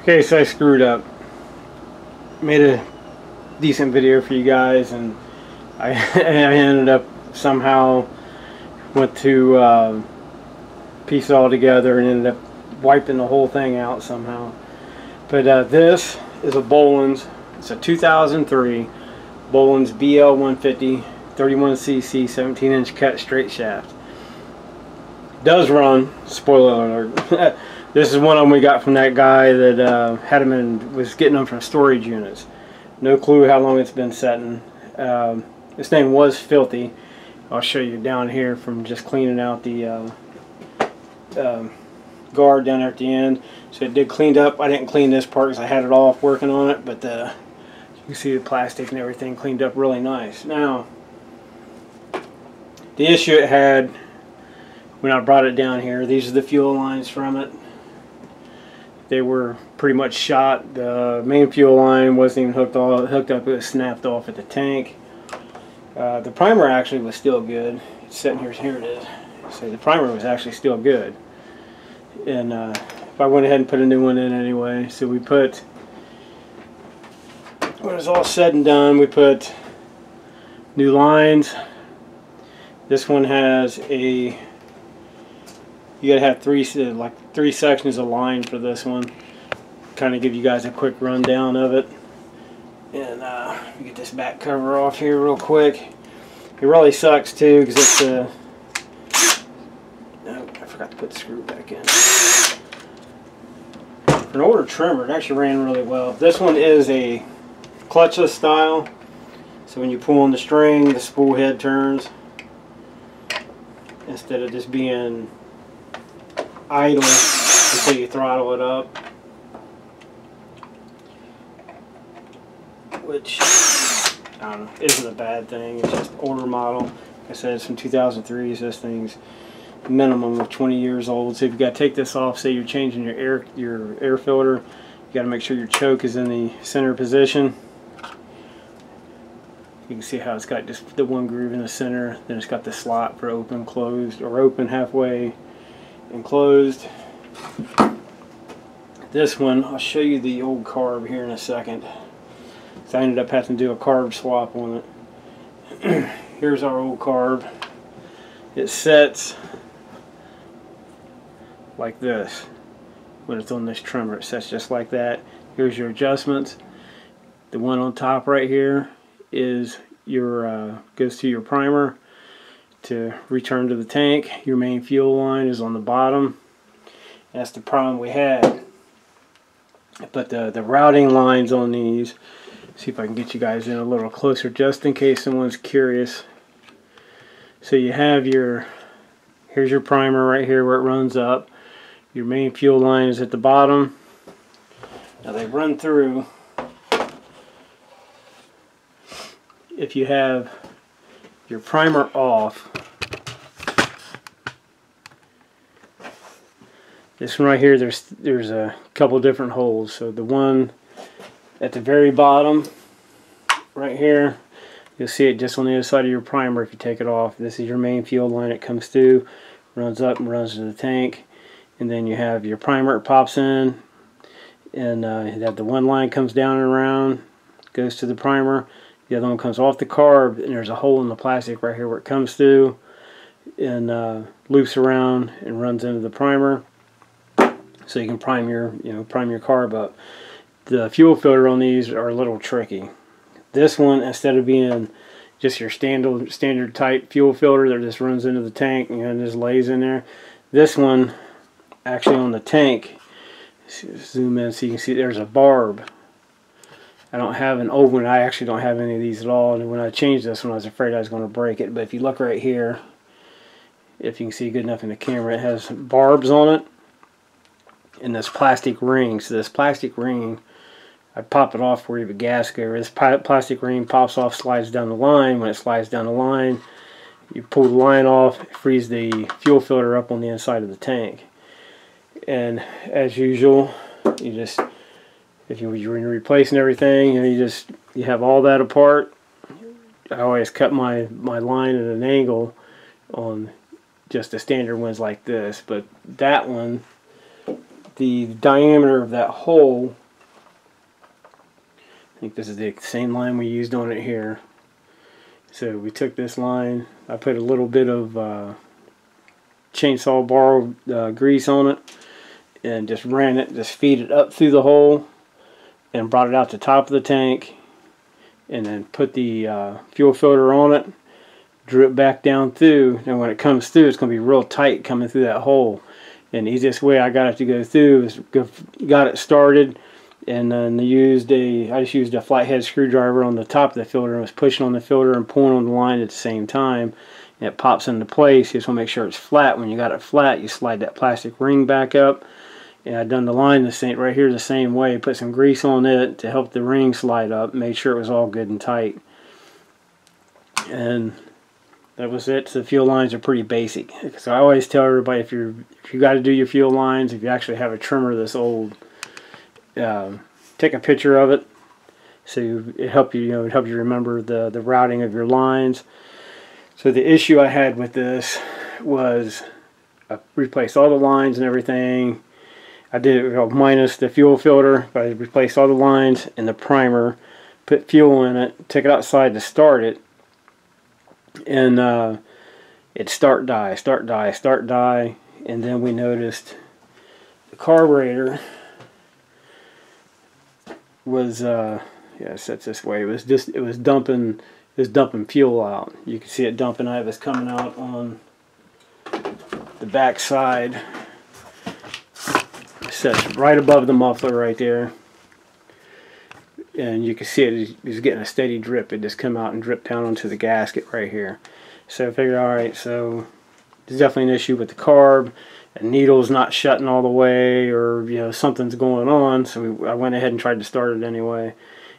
Okay, so I screwed up. Made a decent video for you guys, and I, I ended up somehow went to piece it all together and ended up wiping the whole thing out somehow. But this is a Bolens. It's a 2003 Bolens BL150 31cc 17-inch cut straight shaft. Does run. Spoiler alert. This is one of them we got from that guy that had them and was getting them from storage units. No clue how long it's been setting. This thing was filthy. I'll show you down here from just cleaning out the guard down there at the end. So it did cleaned up. I didn't clean this part because I had it off working on it, but you can see the plastic and everything cleaned up really nice. Now, the issue it had when I brought it down here, these are the fuel lines from it. They were pretty much shot. The main fuel line wasn't even hooked up. It was snapped off at the tank. The primer actually was still good. It's sitting here. Here it is. So the primer was actually still good. And I went ahead and put a new one in anyway. So we put, when it was all said and done, we put new lines. This one has a, you gotta have three sections of line for this one. Kind of give you guys a quick rundown of it. And get this back cover off here real quick. It really sucks too because it's oh, I forgot to put the screw back in. For an older trimmer, it actually ran really well. This one is a clutchless style, so when you pull on the string, the spool head turns instead of just being idle until you throttle it up, which I don't know, isn't a bad thing. It's just older model. Like I said, it's from 2003, so this thing's minimum of 20 years old. So if you got to take this off, say you're changing your air filter, you got to make sure your choke is in the center position. You can see how it's got just the one groove in the center, then it's got the slot for open, closed, or open halfway and closed. This one, I'll show you the old carb here in a second. So I ended up having to do a carb swap on it. Here's our old carb. It sets like this. When it's on this trimmer, it sets just like that. Here's your adjustments. The one on top right here is your goes to your primer to return to the tank. Your main fuel line is on the bottom. That's the problem we had. But the routing lines on these, see if I can get you guys in a little closer just in case someone's curious. So you have your, here's your primer right here where it runs up. Your main fuel line is at the bottom. Now they run through. If you have your primer off, this one right here, there's a couple different holes. So the one at the very bottom right here, you'll see it just on the other side of your primer. If you take it off, this is your main fuel line. It comes through, runs up and runs to the tank, and then you have your primer. It pops in, and that the one line comes down and around, goes to the primer. The other one comes off the carb, and there's a hole in the plastic right here where it comes through and loops around and runs into the primer, so you can prime your carb up. The fuel filter on these are a little tricky. This one, instead of being just your standard type fuel filter that just runs into the tank and just lays in there, this one actually on the tank, zoom in so you can see there's a barb. I don't have an old one. I actually don't have any of these at all, and when I changed this one I was afraid I was going to break it. But if you look right here, if you can see good enough in the camera, it has barbs on it and this plastic ring. So this plastic ring, I pop it off where you have a gasket over. This plastic ring pops off, slides down the line. When it slides down the line, you pull the line off, it frees the fuel filter up on the inside of the tank. And as usual, you just, if you're replacing everything, you have all that apart. I always cut my line at an angle on just the standard ones like this, but that one the diameter of that hole, I think this is the same line we used on it here. So we took this line, I put a little bit of chainsaw bar grease on it, and just ran it, just feed it up through the hole, and brought it out the top of the tank, and then put the fuel filter on it, drew it back down through, and when it comes through, it's going to be real tight coming through that hole. And the easiest way I got it to go through is got it started, and then I just used a flathead screwdriver on the top of the filter and was pushing on the filter and pulling on the line at the same time. And it pops into place. You just want to make sure it's flat. When you got it flat, you slide that plastic ring back up. And I done the line the same right here the same way. Put some grease on it to help the ring slide up. Made sure it was all good and tight. And that was it. So the fuel lines are pretty basic. So I always tell everybody, if you got to do your fuel lines, if you actually have a trimmer this old, take a picture of it. So it help you, it help you remember the routing of your lines. So the issue I had with this was I replaced all the lines and everything. I did it minus the fuel filter, but I replaced all the lines and the primer, put fuel in it, took it outside to start it, and it start die, and then we noticed the carburetor was yeah, set this way. It was dumping fuel out. You can see it dumping out. It was coming out on the back side. Sets right above the muffler right there, and you can see it's getting a steady drip. It just come out and drip down onto the gasket right here. So I figured, alright, so there's definitely an issue with the carb. The needle's not shutting all the way, or something's going on. So I went ahead and tried to start it anyway.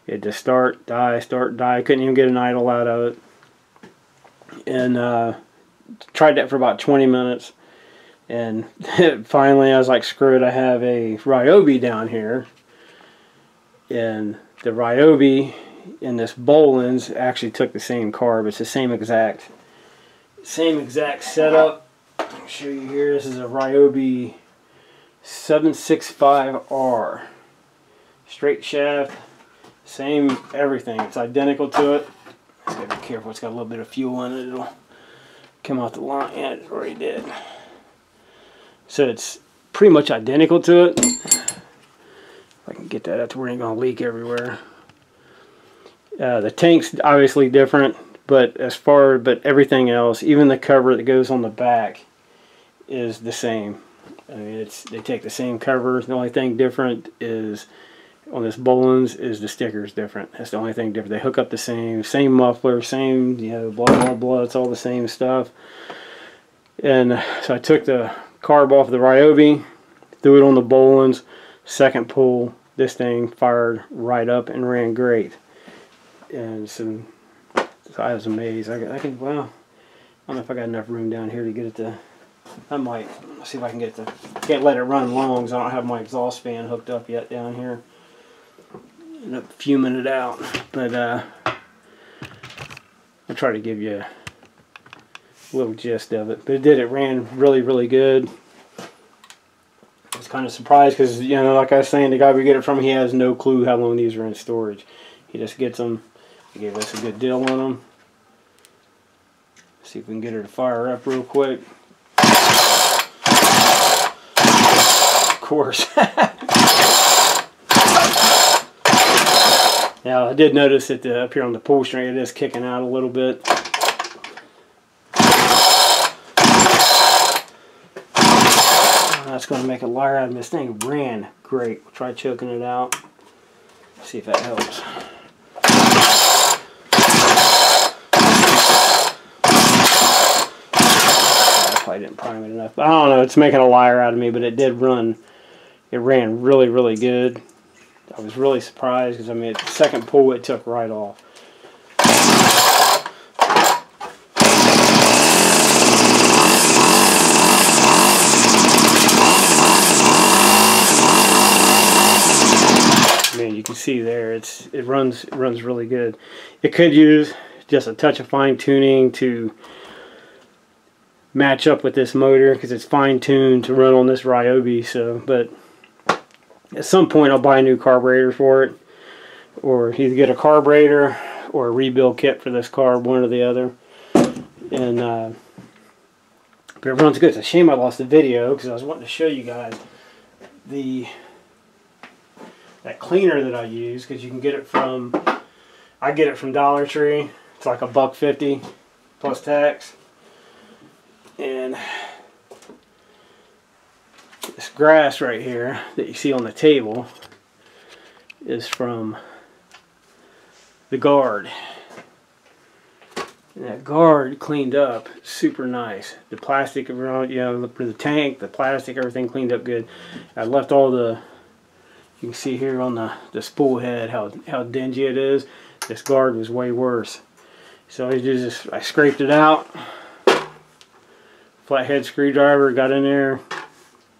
It just start, die. Couldn't even get an idle out of it. And tried that for about 20 minutes. And finally I was like, screw it, I have a Ryobi down here. And the Ryobi and this Bolens actually took the same carb. It's the same exact setup. I'll show you here. This is a Ryobi 765R. Straight shaft, same everything. It's identical to it. Just gotta be careful, it's got a little bit of fuel in it. It'll come out the line. Yeah, it already did. So it's pretty much identical to it. If I can get that up to where it ain't gonna leak everywhere. The tank's obviously different, but everything else, even the cover that goes on the back, is the same. I mean, they take the same cover. The only thing different is on this Bolens is the sticker's different. That's the only thing different. They hook up the same muffler, same blah. It's all the same stuff. And so I took the carb off the Ryobi, threw it on the Bolens. Second pull, this thing fired right up and ran great. And so I was amazed. I can, well, I don't know if I got enough room down here to get it to. I might see if I can get it to. Can't let it run long because I don't have my exhaust fan hooked up yet down here. End up fuming it out, but I'll try to give you a little gist of it. But it ran really good. I was kind of surprised because, like I was saying, the guy we get it from, he has no clue how long these are in storage. He just gets them. He gave us a good deal on them. See if we can get her to fire up real quick. Of course. Now I did notice that up here on the pull string, it is kicking out a little bit. That's going to make a liar out of this thing. Ran great. We'll try choking it out. See if that helps. I probably didn't prime it enough. But I don't know. It's making a liar out of me, but it did run. It ran really good. I was really surprised because, I mean, at the second pull, it took right off. Man, you can see there, it runs really good. It could use just a touch of fine tuning to match up with this motor because it's fine tuned to run on this Ryobi. So, but At some point I'll buy a new carburetor for it, or either get a carburetor or a rebuild kit for this carb, one or the other. And but it runs good. It's a shame I lost the video because I was wanting to show you guys that cleaner that I use, because you can get it from, I get it from Dollar Tree. It's like $1.50 plus tax. And this grass right here that you see on the table is from the guard. And that guard cleaned up super nice. The plastic around, you know, the tank, the plastic, everything cleaned up good. I left all the, you can see here on the spool head how dingy it is. This guard was way worse. So I scraped it out. Flathead screwdriver, got in there.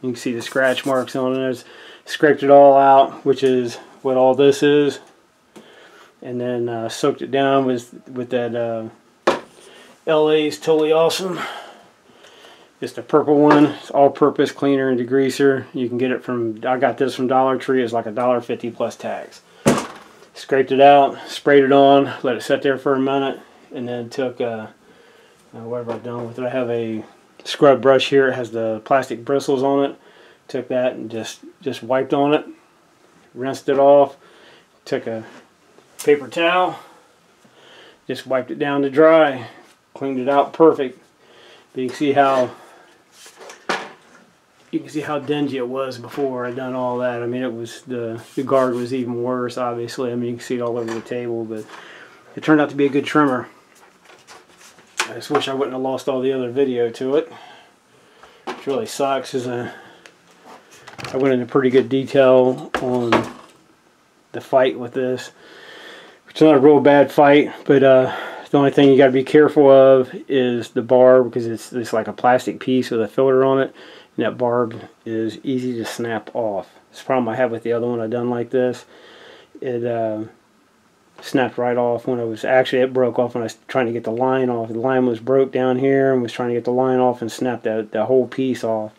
You can see the scratch marks on it. Scraped it all out, which is what all this is. And then soaked it down with that LA's Totally Awesome. Just a purple one. It's all-purpose cleaner and degreaser. You can get it from, I got this from Dollar Tree. It's like $1.50 plus tax. Scraped it out, sprayed it on, let it sit there for a minute, and then took what have I done with it? I have a scrub brush here. It has the plastic bristles on it. Took that and just wiped on it, rinsed it off. Took a paper towel, just wiped it down to dry, cleaned it out perfect. But you can see how dingy it was before I done all that. I mean, it was the guard was even worse, obviously. I mean, you can see it all over the table, but it turned out to be a good trimmer. I just wish I wouldn't have lost all the other video to it, which really sucks, because I went into pretty good detail on the fight with this. It's not a real bad fight, but the only thing you got to be careful of is the barb, because it's like a plastic piece with a filter on it, and that barb is easy to snap off. It's the problem I have with the other one I done like this. It snapped right off when it broke off when I was trying to get the line off. The line was broke down here and was trying to get the line off and snapped that whole piece off.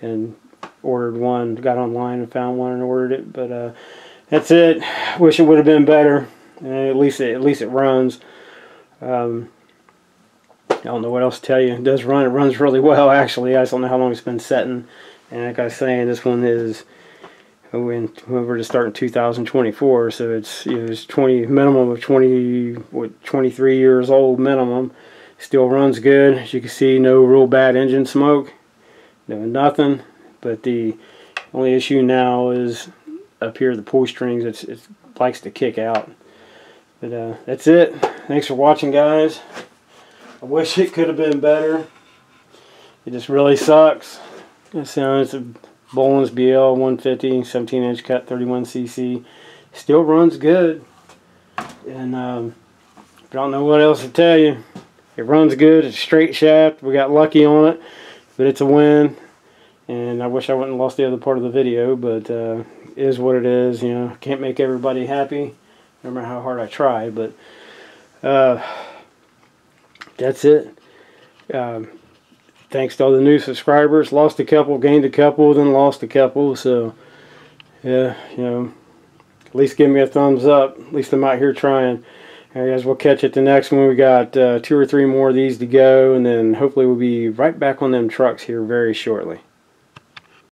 And ordered one, got online and found one and ordered it. But that's it. Wish it would have been better. At least it runs. I don't know what else to tell you. It does run. It runs really well, actually. I just don't know how long it's been setting. And like I was saying, this one is when we're to start in 2024, so it's, you know, it's minimum of 23 years old minimum. Still runs good. As you can see, no real bad engine smoke, nothing. But the only issue now is up here, the pull strings. It likes to kick out. But that's it. Thanks for watching, guys. I wish it could have been better. It just really sucks. It's a Bolens BL150, 17-inch cut, 31cc. Still runs good. And I don't know what else to tell you. It runs good. It's a straight shaft. We got lucky on it, but it's a win. And I wish I wouldn't have lost the other part of the video, but it is what it is. You know, can't make everybody happy, no matter how hard I try. But that's it. Thanks to all the new subscribers. Lost a couple, gained a couple, then lost a couple. So yeah, you know, at least give me a thumbs up. At least I'm out here trying. All right, guys, we'll catch you at the next one. We got 2 or 3 more of these to go, and then hopefully we'll be right back on them trucks here very shortly.